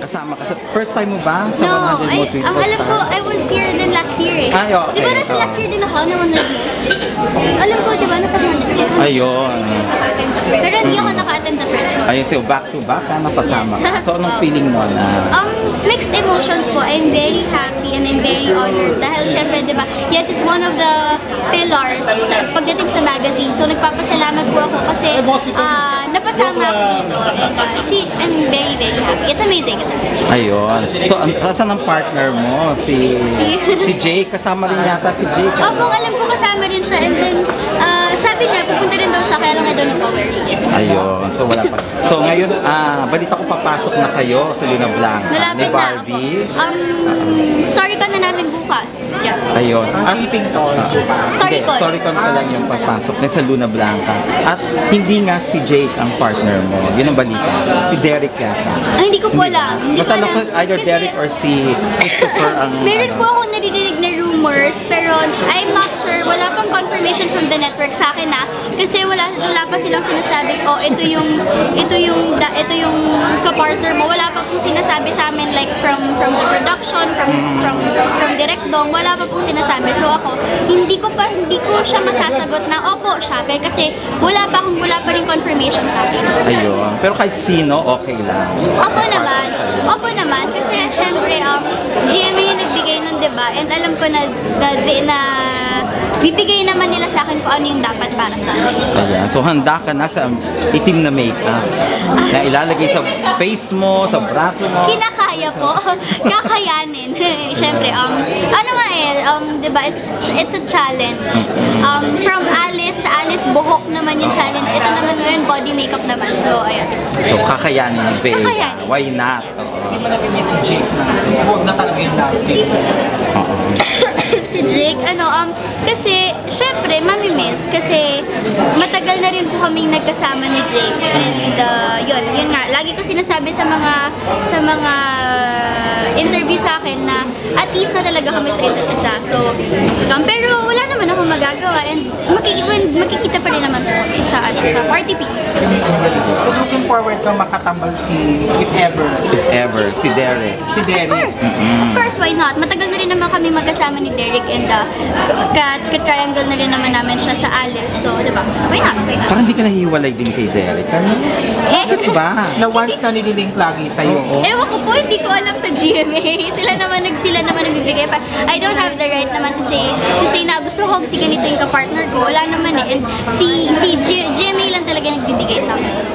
kasama ka. First time mo ba sa No, 100 Most Beautiful Stars? alam ko, I was here din last year eh. Ay, okay. Di ba nasa last year din ako na 100 Most? Alam ko, di ba, nasa 100 Most? Ayun. Pero hindi ako naka-attend sa press ko. Ayun, so back to back ka, napasama Yes. ka. So anong feeling mo na? Mixed emotions po. I'm very happy and I'm very honored dahil syempre, di ba, yes, it's one of the pillars pagdating sa magazine. So nagpapasalamat po ako kasi napasama ako dito and I'm very, very happy. It's amazing. It's amazing. Ayun. So, asan ang partner mo? Si Jake? Kasama rin yata si Jake. Opo, alam ko kasama rin siya and then sabi niya, pupunta rin daw siya kaya lang I don't know where he is. Ayun. So, wala pa. So, ngayon, balita ko papasok na kayo sa Luna Blanca ni Malapit Barbie. na ako. Story ka na namin bukas. Yeah. Ayun. Ang keeping tall. Story ko pa lang yung pagpasok na sa Luna Blanca. At hindi nga si Jake ang partner mo. Yun ang balita. Si Derek yata. Ay, hindi ko po alam. Hindi Basta ko alam. either Kasi Derek or si Christopher ang... meron po ako nadidinig na rumors, pero I'm not sure. Wala pang confirmation from the network sa akin na. Kasi wala pa silang sinasabi, oh, ito yung kapartner mo. Wala pa pong sinasabi sa amin like from the production, from Direct Dong, wala pa pong sinasabi. So ako, hindi ko siya masasagot na opo siya kasi wala pa rin confirmation sa akin. Ayun. Pero kahit sino, okay lang. Opo naman kasi syempre GMA yung nagbigay nun, diba? And alam ko na bibigay naman nila sa akin kung ano yung dapat para sa akin. Ayan. So handa ka na sa itim na makeup na ilalagay sa face mo, sa braso mo. Kinakaya po. Kakayanin. Syempre, ano nga diba, it's a challenge. From Alice sa Alice buhok naman yung challenge. Ito naman ngayon, body makeup naman. So, ayan. So kakayanin ng Bea. Kakayanin. Why not? Hindi mo nabibig si Jake na huwag na talaga yung love team. Si Jake, kasi, syempre, mamimiss. Kasi, matagal na rin po kaming nagkasama ni Jake. And, yun nga, lagi ko sinasabi sa mga interview sa akin na at least na talaga kami sa isa't isa. So, pero wala naman ako magagawa and makikita pa rin naman po kami sa Party P. So looking forward kang makatambal if ever, Si Derek. si Derek. Of course, why not? Matagal na rin naman kami magkasama ni Derek and ka-triangle na rin naman namin siya sa Alice. So, diba? Why not? Parang hindi ka nahiwalay din kay Derek. Ano? Bakit ba? Na once na nililink lagi sa'yo. Ewan ko po, hindi ko alam sa GMA. Sila naman nagbibigay pa. I don't have the right naman to say na gusto ko si ganito yung kapartner ko. Wala naman eh. And si GMA lang talaga nagbibigay sa akin. So,